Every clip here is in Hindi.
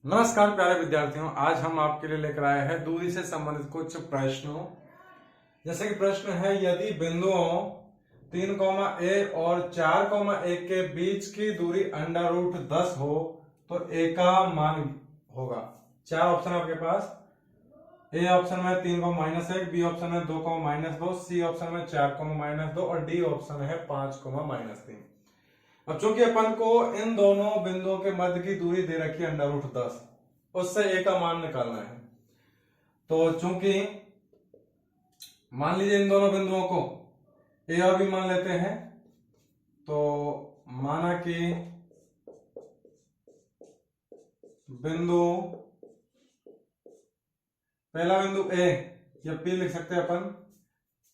नमस्कार प्यारे विद्यार्थियों, आज हम आपके लिए लेकर आए हैं दूरी से संबंधित कुछ प्रश्नों। जैसे कि प्रश्न है, यदि बिंदुओं 3, और 4, के बीच की दूरी √10 हो तो a का मान होगा। चार ऑप्शन है आपके पास। ए ऑप्शन में 3, बी ऑप्शन में 2, सी ऑप्शन में 4, और डी ऑप्शन है 5, अब चूंकि अपन को इन दोनों बिंदुओं के मध्य की दूरी दे रखी है √10, उससे ए का मान निकालना है। तो चूंकि मान लीजिए इन दोनों बिंदुओं को ए और बी मान लेते हैं, तो माना कि बिंदु पहला बिंदु ए या पी लिख सकते हैं अपन,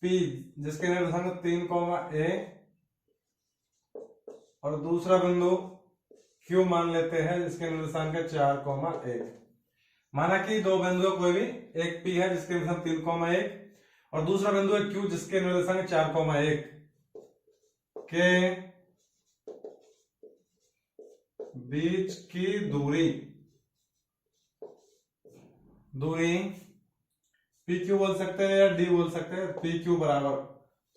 पी जिसके निर्देशांक 3, और दूसरा बिंदु क्यू मान लेते हैं जिसके निर्देशांक 4, माना कि दो बिंदु कोई भी, एक पी है जिसके निर्देशांक 3, और दूसरा बिंदु है क्यू जिसके निर्देशांक 4, के बीच की दूरी पी क्यू बोल सकते हैं या डी बोल सकते हैं। पी क्यू बराबर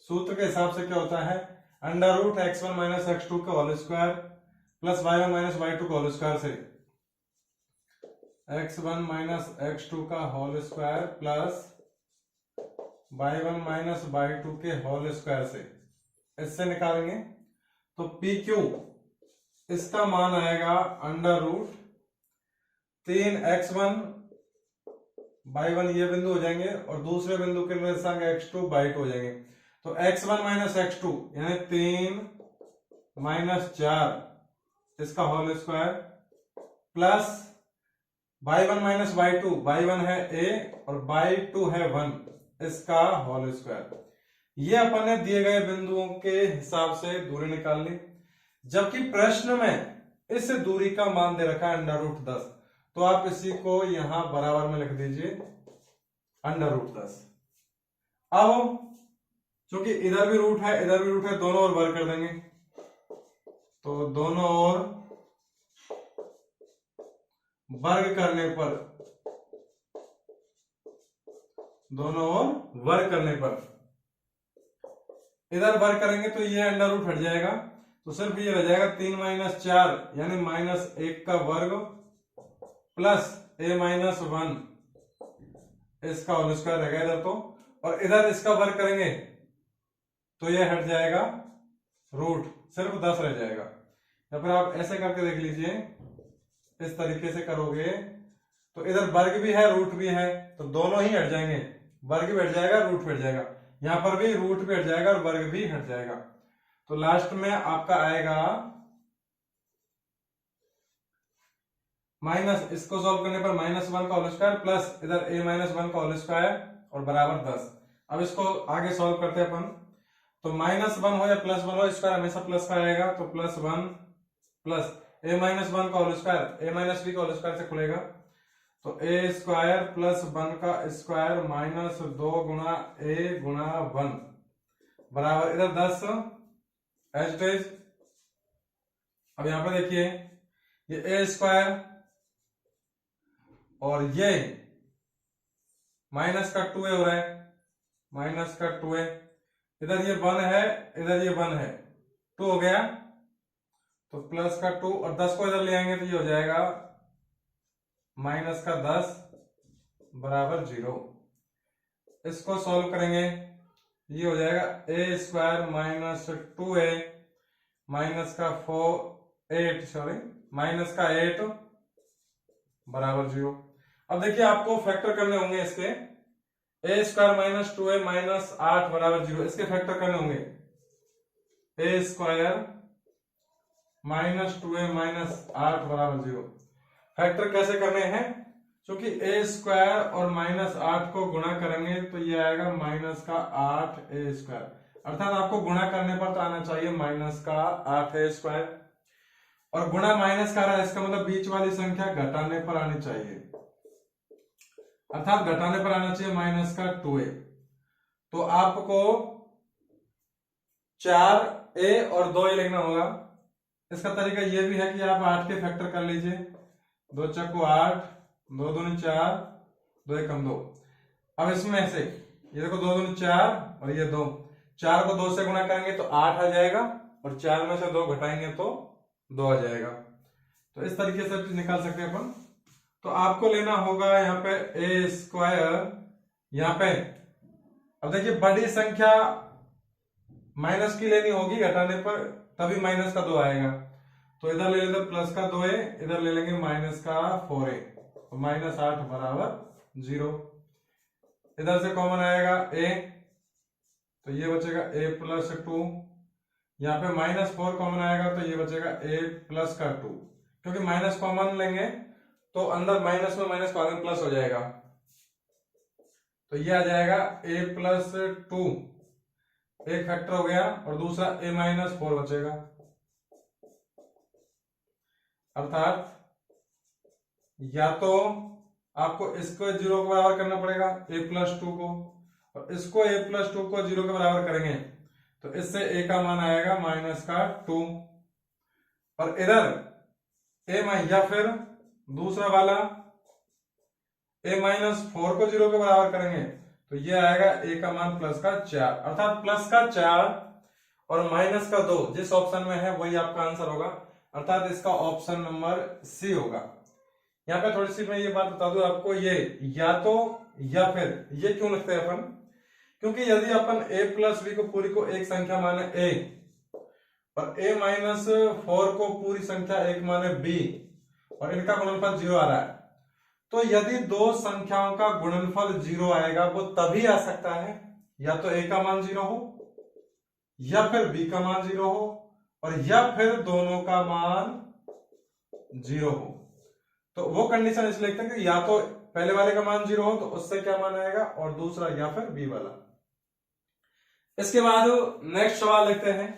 सूत्र के हिसाब से क्या होता है, √x1 - x2 का whole square plus y1 - y2 का होल स्क्वायर से x1 - x2 का whole square plus y1 - y2 के होल स्क्वायर से, इससे निकालेंगे तो पी क्यू इसका मान आएगा √3x1 y1 ये बिंदु हो जाएंगे और दूसरे बिंदु के निर्देशांक x2 y2 हो जाएंगे। तो x1 - x2 यानी 3 - 4 इसका whole square plus y1 - y2, y1 है a और y2 है 1, इसका होल स्क्वायर। ये अपन ने दिए गए बिंदुओं के हिसाब से दूरी निकाल ली, जबकि प्रश्न में इस दूरी का मान दे रखा है √10, तो आप इसी को यहां बराबर में लिख दीजिए √10। अब चूंकि इधर भी रूट है इधर भी रूट है, दोनों ओर वर्ग कर देंगे, तो दोनों ओर वर्ग करने पर इधर वर्ग करेंगे तो ये √ हट जाएगा, तो सिर्फ ये रह जाएगा 3 - 4 यानी -1 का वर्ग प्लस a - 1 इसका होल स्क्वायर रहेगा इधर, तो और इधर इसका वर्ग करेंगे तो ये हट जाएगा रूट, सिर्फ 10 रह जाएगा। या फिर आप ऐसे करके देख लीजिए, इस तरीके से करोगे तो इधर वर्ग भी है रूट भी है, तो दोनों ही हट जाएंगे, वर्ग भी हट जाएगा रूट भी हट जाएगा, यहां पर भी रूट भी हट जाएगा और वर्ग भी हट जाएगा। तो लास्ट में आपका आएगा माइनस, इसको सॉल्व करने पर -1 का होल स्क्वायर प्लस इधर a - 1 का होल स्क्वायर और बराबर 10। अब इसको आगे सॉल्व करते हैं अपन, तो -1 हो या +1 हो, स्क्वायर हमेशा प्लस का आएगा, तो +1 प्लस a - 1 का होल स्क्वायर a - b का होल स्क्वायर से खुलेगा, तो a² प्लस 1 का स्क्वायर -2 गुणा a गुणा 1 बराबर इधर 10 एज इट इज। अब यहां पर देखिए ये a² और ये -2a हो रहा है, -2a, इधर ये 1 है इधर ये 1 है, 2 हो गया, तो +2 और 10 को इधर ले आएंगे तो ये हो जाएगा -10 बराबर 0। इसको सॉल्व करेंगे, ये हो जाएगा a² -2a -8 बराबर 0। अब देखिए आपको फैक्टर करने होंगे इसके, a² -2a -8 बराबर 0, इसके फैक्टर करने होंगे। a² -2a -8 बराबर 0, फैक्टर कैसे करने हैं, क्योंकि a² और -8 को गुणा करेंगे तो ये आएगा -8a², अर्थात आपको गुणा करने पर तो आना चाहिए -8a², और गुणा माइनस का रहा है, इसका मतलब बीच वाली संख्या घटाने पर आनी चाहिए, अर्थात घटाने पर आना चाहिए -2a। तो आपको 4a और 2a लिखना होगा। इसका तरीका यह भी है कि आप 8 के फैक्टर कर लीजिए, 2 चक्कू 8, 2 दूनी 4, 2 एकम 2। अब इसमें से ये देखो 2 दूनी 4 और ये 2, 4 को 2 से गुणा करेंगे तो 8 आ जाएगा और 4 में से 2 घटाएंगे तो 2 आ जाएगा। तो इस तरीके से निकाल सकते हैं अपन। तो आपको लेना होगा यहाँ पे ए स्क्वायर, यहाँ पे अब देखिए बड़ी संख्या माइनस की लेनी होगी, घटाने पर तभी माइनस का 2 आएगा। तो इधर ले लेते प्लस का 2a, इधर ले लेंगे माइनस का 4a, तो -8 बराबर 0। इधर से कॉमन आएगा a, तो ये बचेगा a प्लस 2। यहाँ पे -4 कॉमन आएगा तो ये बचेगा a प्लस का 2, क्योंकि माइनस कॉमन लेंगे तो अंदर माइनस में माइनस कॉमन प्लस हो जाएगा। तो ये आ जाएगा a प्लस 2, एक फैक्टर हो गया और दूसरा a-4 बचेगा, अर्थात या तो आपको इसको 0 के बराबर करना पड़ेगा a प्लस 2 को, और इसको a प्लस 2 को 0 के बराबर करेंगे तो इससे a का मान आएगा -2, और इधर या फिर दूसरा वाला a-4 को 0 के बराबर करेंगे तो ये आएगा a का मान +4, अर्थात +4 और -2 जिस ऑप्शन में है वही आपका आंसर होगा, अर्थात इसका ऑप्शन नंबर सी होगा। यहाँ पे थोड़ी सी मैं ये बात बता दूं आपको, ये या तो या फिर ये क्यों लिखते हैं अपन, क्योंकि यदि अपन a प्लस b को पूरी को एक संख्या माने a और a-4 को पूरी संख्या एक माने b और इनका गुणनफल 0 आ रहा है, तो यदि दो संख्याओं का गुणनफल 0 आएगा वो तभी आ सकता है या तो a का मान 0 हो या फिर b का मान 0 हो और या फिर दोनों का मान 0 हो। तो वो कंडीशन इसलिए लिखते हैं कि या तो पहले वाले का मान 0 हो तो उससे क्या मान आएगा, और दूसरा या फिर b वाला। इसके बाद नेक्स्ट सवाल लिखते हैं।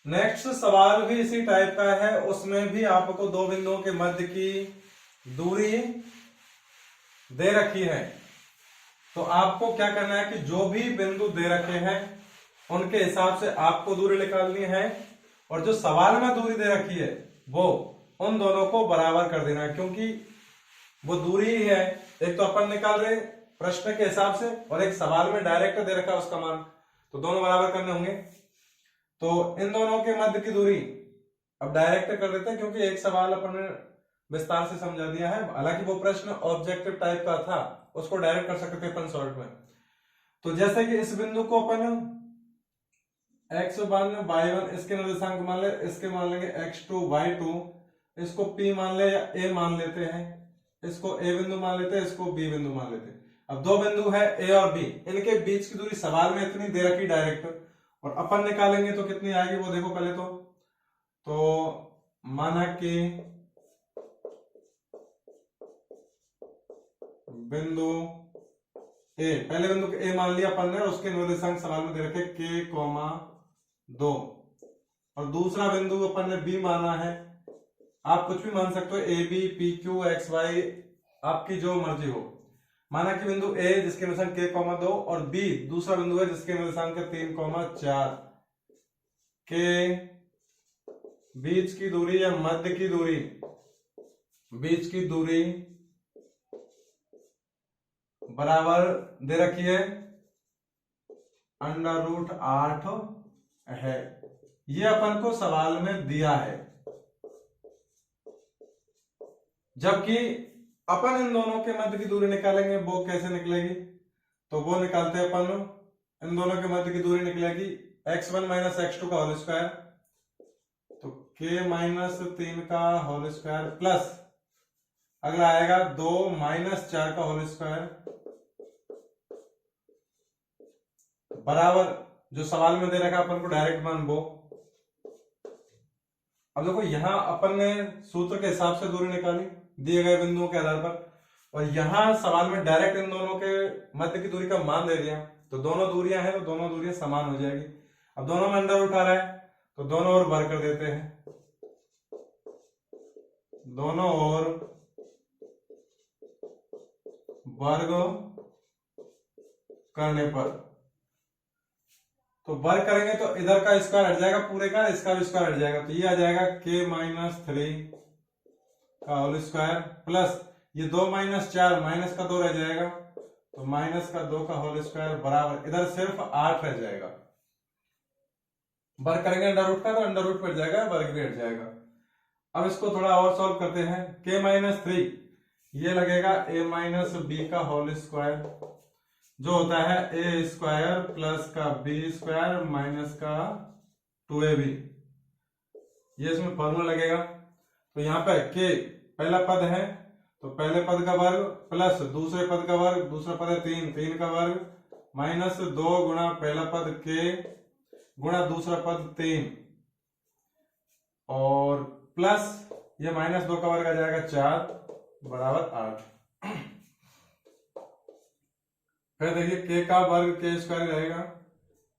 नेक्स्ट सवाल भी इसी टाइप का है, उसमें भी आपको दो बिंदुओं के मध्य की दूरी दे रखी है। तो आपको क्या करना है कि जो भी बिंदु दे रखे हैं उनके हिसाब से आपको दूरी निकालनी है, और जो सवाल में दूरी दे रखी है वो उन दोनों को बराबर कर देना है, क्योंकि वो दूरी ही है। एक तो अपन निकाल रहे प्रश्न के हिसाब से और एक सवाल में डायरेक्ट दे रखा उसका मान, तो दोनों बराबर करने होंगे। तो इन दोनों के मध्य की दूरी अब डायरेक्ट कर देते हैं, क्योंकि एक सवाल अपन ने विस्तार से समझा दिया है। हालांकि वो प्रश्न ऑब्जेक्टिव टाइप का था, उसको डायरेक्ट कर सकते थे अपन शॉर्ट में। तो जैसे कि इस बिंदु को अपन x1 y1 इसके निर्देशांक मान ले, इसके मान लेंगे x2 y2, इसको p मान ले या a मान लेते हैं, इसको a बिंदु मान लेते हैं, इसको b बिंदु मान लेते हैं। अब दो बिंदु है a और b, इनके बीच की दूरी सवाल में इतनी दे रखी डायरेक्ट, और अपन निकालेंगे तो कितनी आएगी वो देखो पहले तो माना कि बिंदु a, पहले बिंदु a मान लिया अपन ने, उसके निर्देशांक सवाल में दे रखे k, 2, और दूसरा बिंदु अपन ने b माना है। आप कुछ भी मान सकते हो, a b p q x y, आपकी जो मर्जी हो। माना कि बिंदु a जिसके निर्देशांक k, 2 और b दूसरा बिंदु है जिसके निर्देशांक 3, 4 के बीच की दूरी या मध्य की दूरी, बीच की दूरी बराबर दे रखी है √8 है। ये अपन को सवाल में दिया है, जबकि अपन इन दोनों के मध्य की दूरी निकालेंगे। वो कैसे निकलेगी, तो वो निकालते हैं अपन। इन दोनों के मध्य की दूरी निकलेगी x1 - x2 का होल स्क्वायर, तो k-3 का होल स्क्वायर प्लस अगला आएगा 2 - 4 का होल स्क्वायर बराबर जो सवाल में दे रखा अपन को डायरेक्ट मान वो। अब देखो यहां अपन ने सूत्र के हिसाब से दूरी निकाली दिए गए बिंदुओं के आधार पर, और यहां सवाल में डायरेक्ट इन दोनों के मध्य की दूरी का मान दे दिया, तो दोनों दूरियां हैं तो दोनों दूरियां समान हो जाएगी। अब दोनों में अंडर उठा रहा है तो दोनों ओर वर्ग कर देते हैं, दोनों ओर वर्ग करने पर तो वर्ग करेंगे तो इधर का स्क्वायर हट जाएगा पूरे का, इसका भी स्क्वायर हट जाएगा, तो ये आ जाएगा k-3 का होल स्क्वायर प्लस ये 2 - 4 माइनस का 2 रह जाएगा, तो -2 का होल स्क्वायर बराबर इधर सिर्फ 8 रह जाएगा। वर्ग करेंगे अंडर रूट का तो अंडर रूट पर जाएगा, वर्ग भी हट जाएगा। अब इसको थोड़ा और सॉल्व करते हैं। k-3 ये लगेगा a - b का होल स्क्वायर, जो होता है a स्क्वायर प्लस का b स्क्वायर माइनस का 2ab, ये इसमें फॉर्मूला लगेगा। तो यहाँ पे k पहला पद है तो पहले पद का वर्ग प्लस दूसरे पद का वर्ग, दूसरा पद है 3 का वर्ग माइनस 2 गुणा पहला पद k गुणा दूसरा पद 3 और प्लस ये -2 का वर्ग आ जाएगा 4 बराबर 8। फिर देखिए k का वर्ग k स्क्वायर रहेगा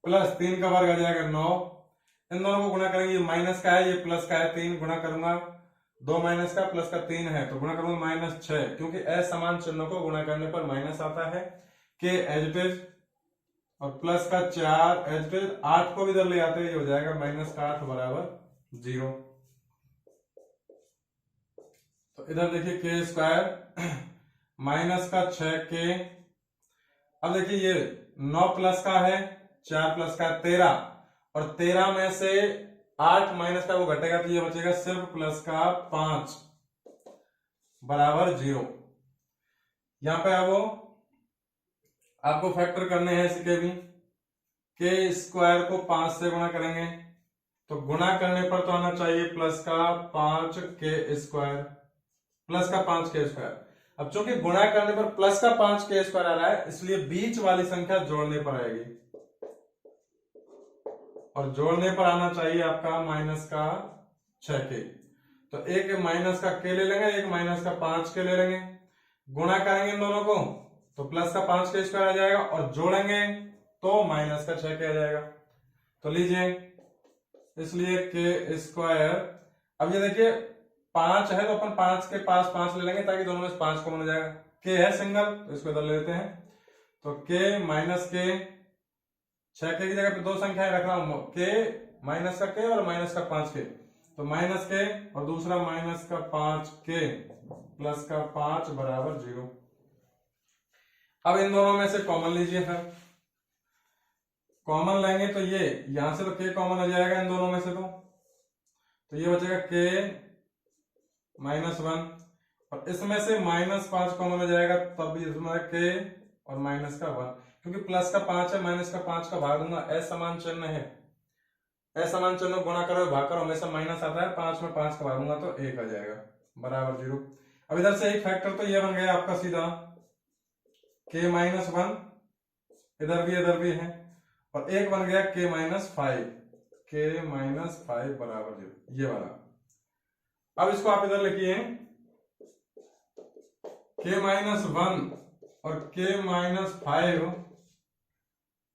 प्लस 3 का वर्ग आ जाएगा 9, इन दोनों को गुणा करेंगे, ये माइनस का है ये प्लस का है, 3 गुणा करूंगा 2 माइनस का प्लस का 3 है तो गुणा करूंगा -6, क्योंकि असमान चिन्हों को गुणा करने पर माइनस आता है। k एज इट इज और प्लस का 4 एज इट इज, 8 को भी इधर ले आते हैं, ये हो जाएगा -8 बराबर 0। तो इधर देखिए k स्क्वायर माइनस का 6k, अब देखिए ये 9 प्लस का है 4 प्लस का 13 और 13 में से 8 माइनस का वो घटेगा तो ये बचेगा सिर्फ प्लस का 5 बराबर 0। यहां पे अब आपको फैक्टर करने हैं इसके भी, k स्क्वायर को 5 से गुणा करेंगे तो गुणा करने पर तो आना चाहिए प्लस का 5k स्क्वायर, प्लस का 5k स्क्वायर। अब चूंकि गुणा करने पर प्लस का 5k स्क्वायर आ रहा है इसलिए बीच वाली संख्या जोड़ने पर आएगी और जोड़ने पर आना चाहिए आपका माइनस का 6k। तो एक माइनस का k ले लेंगे, एक माइनस का 5k ले लेंगे, गुणा करेंगे इन दोनों को तो प्लस का 5k स्क्वायर आ जाएगा और जोड़ेंगे तो माइनस का 6k आ जाएगा। तो लीजिए इसलिए k स्क्वायर, अब ये देखिए 5 है तो अपन 5 के पास 5 ले लेंगे ताकि दोनों में 5 कॉमन हो जाएगा, k है सिंगल तो इसको इधर ले लेते हैं, तो k माइनस k, 6k की जगह पे दो संख्याएं रख रहा हूं, k माइनस का k और माइनस का 5k, तो माइनस k और दूसरा माइनस का 5k प्लस का 5 बराबर 0। अब इन दोनों में से कॉमन लीजिए, फिर कॉमन लेंगे तो ये यहां से तो k कॉमन हो जाएगा इन दोनों में से, तो ये बचेगा k -1 और इसमें से -5 कॉमन हो जाएगा, तब भी इसमें k और माइनस का 1, क्योंकि प्लस का 5 है माइनस का 5 का भाग दूंगा, असमान चिन्ह है, असमान चिन्ह गुणा करो भाग करो हमेशा माइनस आता है, 5 में 5 का भाग दूंगा तो 1 आ जाएगा बराबर 0। अब इधर से एक फैक्टर तो ये बन गया आपका सीधा k -1, इधर भी है और एक बन गया k -5 बराबर 0, ये वाला। अब इसको आप इधर लिखिए k -1 और k -5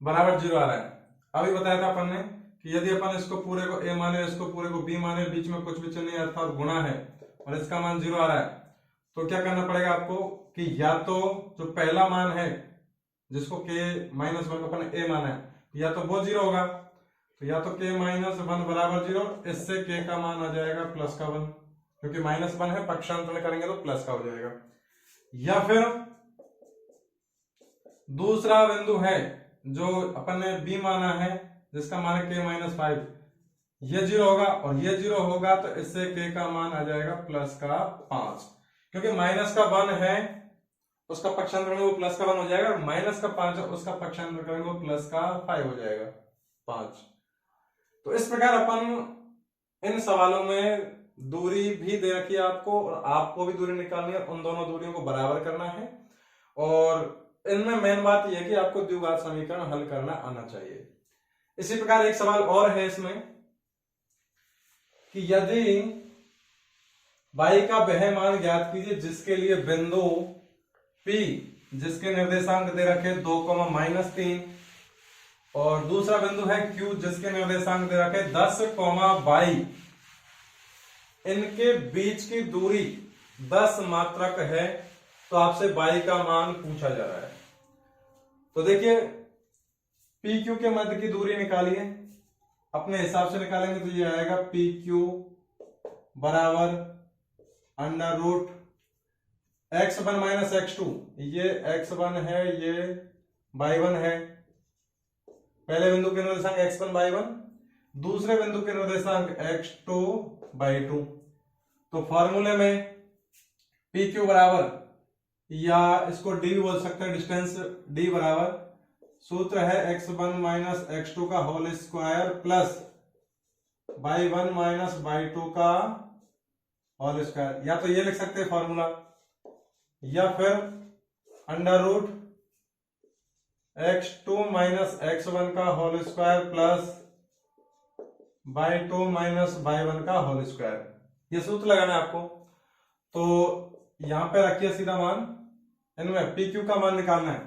बराबर 0 आ रहा है। अभी बताया था अपन ने कि यदि अपन इसको पूरे को a माने, इसको पूरे को b माने, बीच में कुछ भी चिन्ह नहीं आता और गुणा है और इसका मान 0 आ रहा है, तो क्या करना पड़ेगा आपको कि या तो जो पहला मान है जिसको k -1 को अपन a माना है या तो वो 0 होगा, तो या तो k -1 बराबर 0, इससे k का मान आ जाएगा प्लस का 1, क्योंकि -1 है, पक्षांतरण करेंगे तो प्लस का हो जाएगा। या फिर दूसरा बिंदु है जो अपन ने b माना है जिसका मान है k -5, ये 0 होगा और ये 0 होगा तो इससे k का मान आ जाएगा प्लस का 5, क्योंकि माइनस का 1 है उसका पक्षांतर करेंगे वो प्लस का 1 हो जाएगा, माइनस का 5 है उसका पक्षांतर करेंगे वो प्लस का 5 हो जाएगा 5। तो इस प्रकार अपन इन सवालों में दूरी भी दे रखी है आपको और आपको भी दूरी निकालनी है, उन दोनों दूरियों को बराबर करना है और इनमें मेन बात यह है कि आपको द्विघात समीकरण हल करना आना चाहिए। इसी प्रकार एक सवाल और है इसमें कि यदि y का वह मान ज्ञात कीजिए जिसके लिए बिंदु P जिसके निर्देशांक दे रखे 2, -3 और दूसरा बिंदु है Q जिसके निर्देशांक दे रखे 10, 22, इनके बीच की दूरी 10 मात्रक है, तो आपसे y का मान पूछा जा रहा है। तो देखिए पी क्यू के मध्य की दूरी निकालिए, अपने हिसाब से निकालेंगे तो ये आएगा पी क्यू बराबर under root x1 minus x2, ये x1 है, ये y1 है। पहले बिंदु के निर्देशांक x1 y1, दूसरे बिंदु के निर्देशांक x2 y2। तो फॉर्मूले में पी क्यू बराबर, या इसको डी भी बोल सकते हैं, डिस्टेंस डी बराबर सूत्र है x1 माइनस x2 का whole square plus y1 minus y2 का होल स्क्वायर। या तो ये लिख सकते हैं फॉर्मूला, या फिर under root x2 minus x1 का whole square plus y2 minus y1 का होल स्क्वायर। ये सूत्र लगाना है आपको। तो यहां पे रखिए सीधा मान, इनमें पी क्यू का मान निकालना है,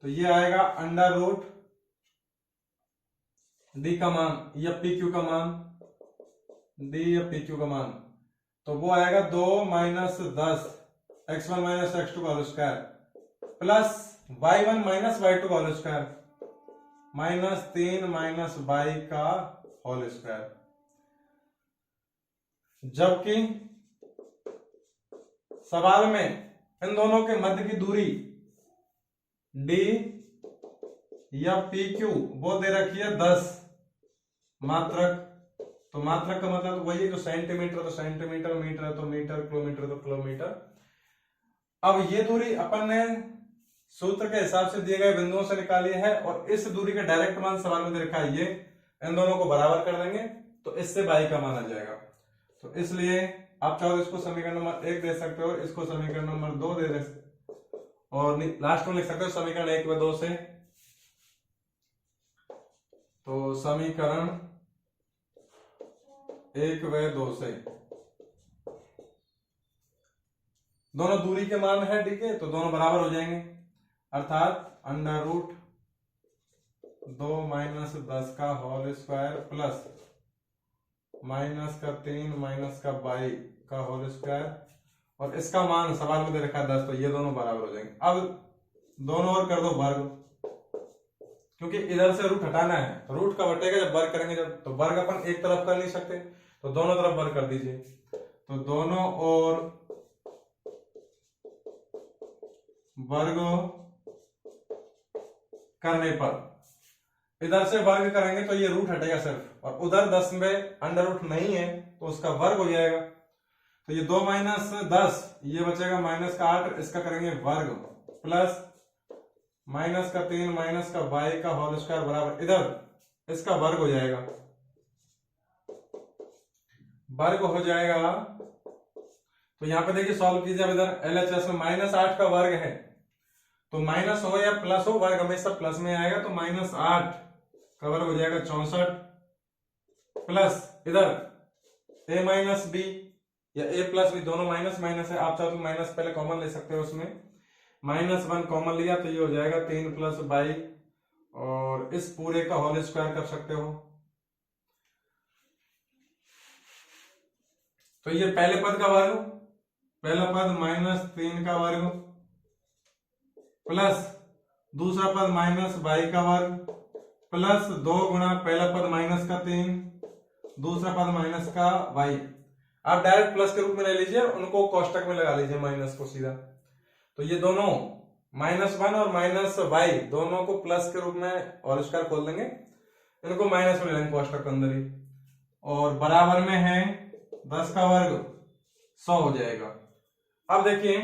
तो ये आएगा अंडर रूट डी का मान या पी क्यू का मान, डी या पी क्यू का मान, तो वो आएगा 2 माइनस 10 x1 माइनस x2 का whole square plus y1 minus y2 का whole square minus 3 minus y का होल स्क्वायर। जबकि सवाल में इन दोनों के मध्य की दूरी d या PQ वो दे रखी है 10 मात्रक। तो मात्रक का मतलब वही है, जो सेंटीमीटर तो सेंटीमीटर, मीटर है तो मीटर, किलोमीटर तो किलोमीटर। अब ये दूरी अपन ने सूत्र के हिसाब से दिए गए बिंदुओं से निकाली है, और इस दूरी का डायरेक्ट मान सवाल में दे रखा है, ये इन दोनों को बराबर कर देंगे तो इससे y का मान आ जाएगा। तो इसलिए आप चाहो इसको समीकरण नंबर 1 दे सकते हो, इसको समीकरण नंबर 2 दे सकते हो, और लास्ट में लिख सकते हो समीकरण 1 व 2 से। तो समीकरण 1 व 2 से दोनों दूरी के मान है, ठीक है, तो दोनों बराबर हो जाएंगे, अर्थात अंडर रूट 2 माइनस 10 का होल स्क्वायर प्लस माइनस का 3 माइनस का y का होल स्क्वायर, और इसका मान सवाल में दे रखा है 10, तो ये दोनों बराबर हो जाएंगे। अब दोनों और कर दो वर्ग, क्योंकि इधर से रूट हटाना है, तो रूट का बटेगा जब वर्ग करेंगे, जब तो वर्ग अपन एक तरफ कर नहीं सकते, तो दोनों तरफ वर्ग कर दीजिए। तो दोनों और वर्ग करने पर इधर से वर्ग करेंगे तो ये रूट हटेगा सिर्फ, और उधर 10 में अंडर रूट नहीं है तो उसका वर्ग हो जाएगा। तो ये 2 माइनस 10, ये बचेगा माइनस का 8, इसका करेंगे वर्ग प्लस माइनस का 3 माइनस का y का होल स्क्वायर बराबर इधर इसका वर्ग हो जाएगा, वर्ग हो जाएगा। तो यहां पे देखिए सॉल्व कीजिए, अब इधर LHS में माइनस 8 का वर्ग है, तो माइनस हो या प्लस हो, वर्ग हमेशा प्लस में आएगा, तो माइनस 8 का वर्ग हो जाएगा 64 प्लस इधर a माइनस बी या a प्लस बी, दोनों माइनस माइनस है, आप चाहो तो माइनस पहले कॉमन ले सकते हो, उसमें माइनस 1 कॉमन लिया तो ये हो जाएगा 3 प्लस y, और इस पूरे का होल स्क्वायर कर सकते हो। तो ये पहले पद का वर्ग, पहला पद माइनस 3 का वर्ग प्लस दूसरा पद माइनस y का वर्ग प्लस 2 गुणा पहला पद माइनस का 3, दूसरा पद माइनस का y। आप डायरेक्ट प्लस के रूप में ले लीजिए, उनको कोष्टक में लगा लीजिए माइनस को सीधा। तो ये दोनों -1 और -y दोनों को प्लस के रूप में और स्क्वायर खोल देंगे, इनको माइनस में ले लेंगे कोष्टक के अंदर ही, और बराबर में है 10 का वर्ग 100 हो जाएगा। अब देखिए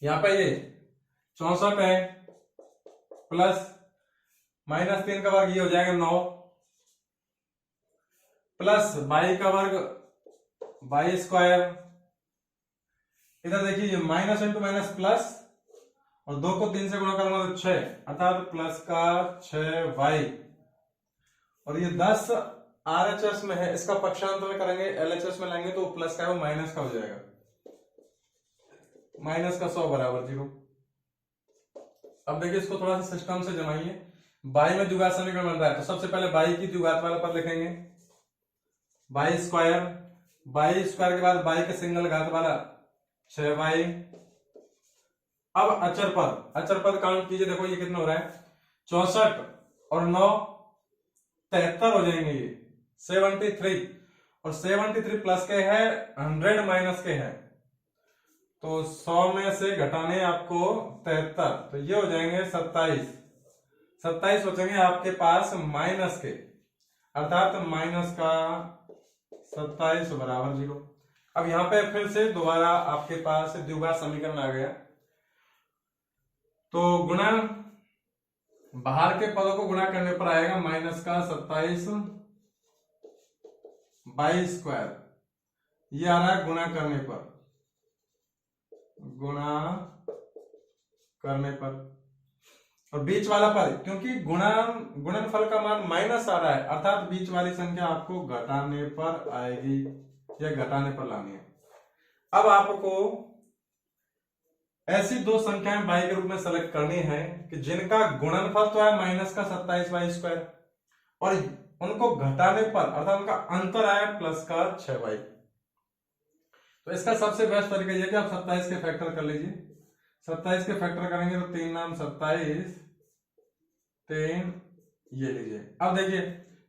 यहां पे ये 64 है प्लस -3 का वर्ग, ये हो जाएगा 9 प्लस y का वर्ग y स्क्वायर, इधर देखिए माइनस इंटू माइनस प्लस, और 2 को 3 से गुणा करूंगा तो 6, अर्थात प्लस का 6y, और ये 10 RHS में है, इसका पक्षांतर में करेंगे LHS में लाएंगे तो प्लस का है वो माइनस का हो जाएगा, माइनस का 100 बराबर 0। अब देखिए इसको थोड़ा सा सिस्टम से जमाइए, y में द्विघात समीकरण बन रहा है, तो सबसे पहले y की द्विघात वाला पद लिखेंगे y स्क्वायर के बाद y के सिंगल घात वाला 6y। अब अचर पद काउंट कीजिए, देखो ये कितना हो रहा है, 64 और 9 73 हो जाएंगे ये 73, और 73 प्लस के है 100 माइनस के है, तो 100 में से घटाने आपको 73, तो ये हो जाएंगे 27 बचेंगे आपके पास माइनस के, अर्थात माइनस का 27 बराबर 0। अब यहां पे फिर से दोबारा आपके पास द्विघात समीकरण आ गया, तो गुणा बाहर के पदों को गुणा करने पर आएगा माइनस का 27 बाई स्क्वायर, ये आ रहा है गुणा करने पर, और बीच वाला पद क्योंकि गुणनफल का मान माइनस आ रहा है, अर्थात बीच वाली संख्या आपको घटाने पर आएगी या घटाने पर लानी है। अब आपको ऐसी दो संख्याएं बाई के रूप में सेलेक्ट करनी है कि जिनका गुणनफल तो है माइनस का 27 बाई स्क्वायर, और उनको घटाने पर अर्थात उनका अंतर आया प्लस का 6 बाई। तो इसका सबसे बेस्ट तरीका यह कि आप 27 के फैक्टर कर लीजिए। 27 के फैक्टर करेंगे तो 3 नाम 27, 3 ये लीजिए। अब देखिए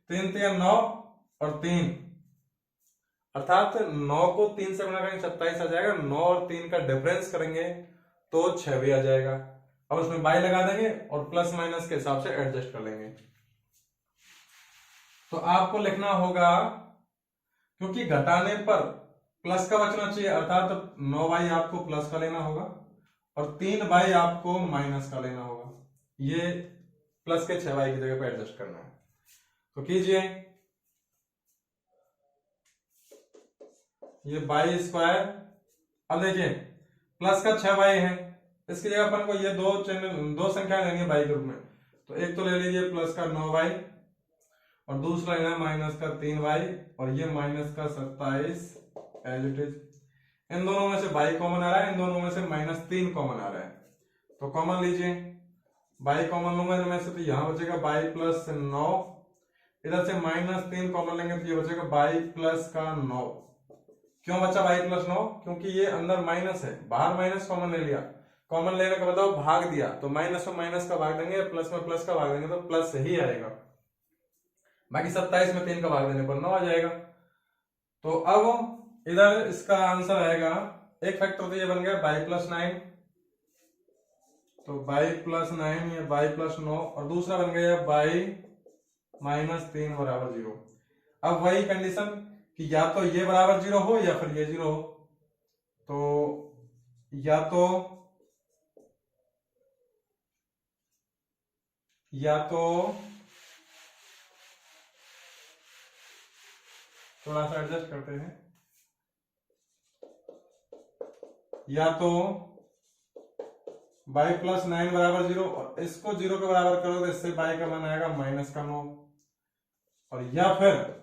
3 3 9 और 3, अर्थात 9 को 3 से गुणा करेंगे 27 आ जाएगा, 9 और 3 का डिफरेंस करेंगे तो 6 भी आ जाएगा। अब उसमें बाई लगा देंगे और प्लस माइनस के हिसाब से एडजस्ट कर लेंगे। तो आपको लिखना होगा, क्योंकि घटाने पर प्लस का बचना चाहिए, अर्थात 9 बाई आपको प्लस का लेना होगा और 3 बाई आपको माइनस का लेना होगा। ये प्लस के 6 बाई की जगह पर एडजस्ट करना है, तो कीजिए। ये बाई स्क्वायर, अब देखिए प्लस का 6 बाई है, इसकी जगह अपन को ये दो संख्या लेनी है बाई के रूप में, तो एक तो ले लीजिए प्लस का 9 बाई और दूसरा लेना माइनस का 3 बाई और ये माइनस का 27 एज इट इज। इन दोनों में से बाई कॉमन आ रहा है, इन दोनों में से -3 कॉमन आ रहा है, तो कॉमन लीजिए। बाई कॉमन लूंगा इनमें से, तो यहां बचेगा बाई प्लस 9, इधर से -3 कॉमन लेंगे तो ये बचेगा बाई प्लस का 9। क्यों बचा बाई प्लस 9? क्योंकि ये अंदर माइनस है, बाहर माइनस कॉमन ले लिया, कॉमन लेने का मतलब भाग दिया, तो माइनस में माइनस का भाग देंगे, प्लस में प्लस का भाग देंगे तो प्लस ही आएगा। बाकी 27 में 3 का भाग देने पर 9 आ जाएगा। तो अब इधर इसका आंसर आएगा, एक फैक्टर तो ये बन गया बाई प्लस 9, तो बाई प्लस 9 या बाई प्लस 9, और दूसरा बन गया बाई -3 बराबर 0। अब वही कंडीशन कि या तो ये बराबर 0 हो या फिर ये 0 हो, तो या तो थोड़ा सा एडजस्ट करते हैं, या तो बाई प्लस 9 बराबर 0 और इसको 0 के बराबर करो तो इससे बाई का मान आएगा माइनस का 9, और या फिर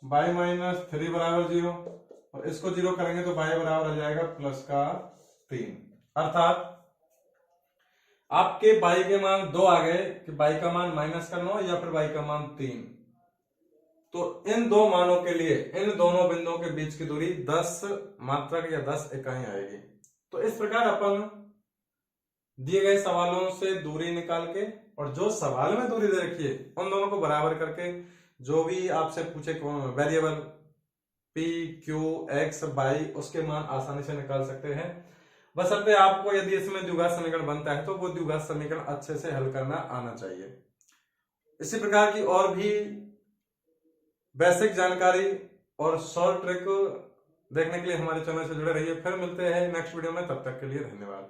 बाई -3 बराबर 0 और इसको 0 करेंगे तो बाई बराबर आ जाएगा प्लस का 3। अर्थात आपके बाई के मान 2 आ गए कि बाई का मान माइनस का 9 या फिर बाई का मान 3। तो इन दो मानों के लिए इन दोनों बिंदुओं के बीच की दूरी 10 मात्रक या 10 इकाई आएगी। तो इस प्रकार अपन दिए गए सवालों से दूरी निकाल के और जो सवाल में दूरी दे रखी है उन दोनों को बराबर करके जो भी आपसे पूछे variable p, q, x, y उसके मान आसानी से निकाल सकते हैं। बशर्ते आपको यदि इसमें द्विघात समीकरण बनता है तो वो द्विघात समीकरण अच्छे से हल करना आना चाहिए। इसी प्रकार की और भी बेसिक जानकारी और शॉर्ट ट्रिक देखने के लिए हमारे चैनल से जुड़े रहिए। फिर मिलते हैं नेक्स्ट वीडियो में, तब तक के लिए धन्यवाद।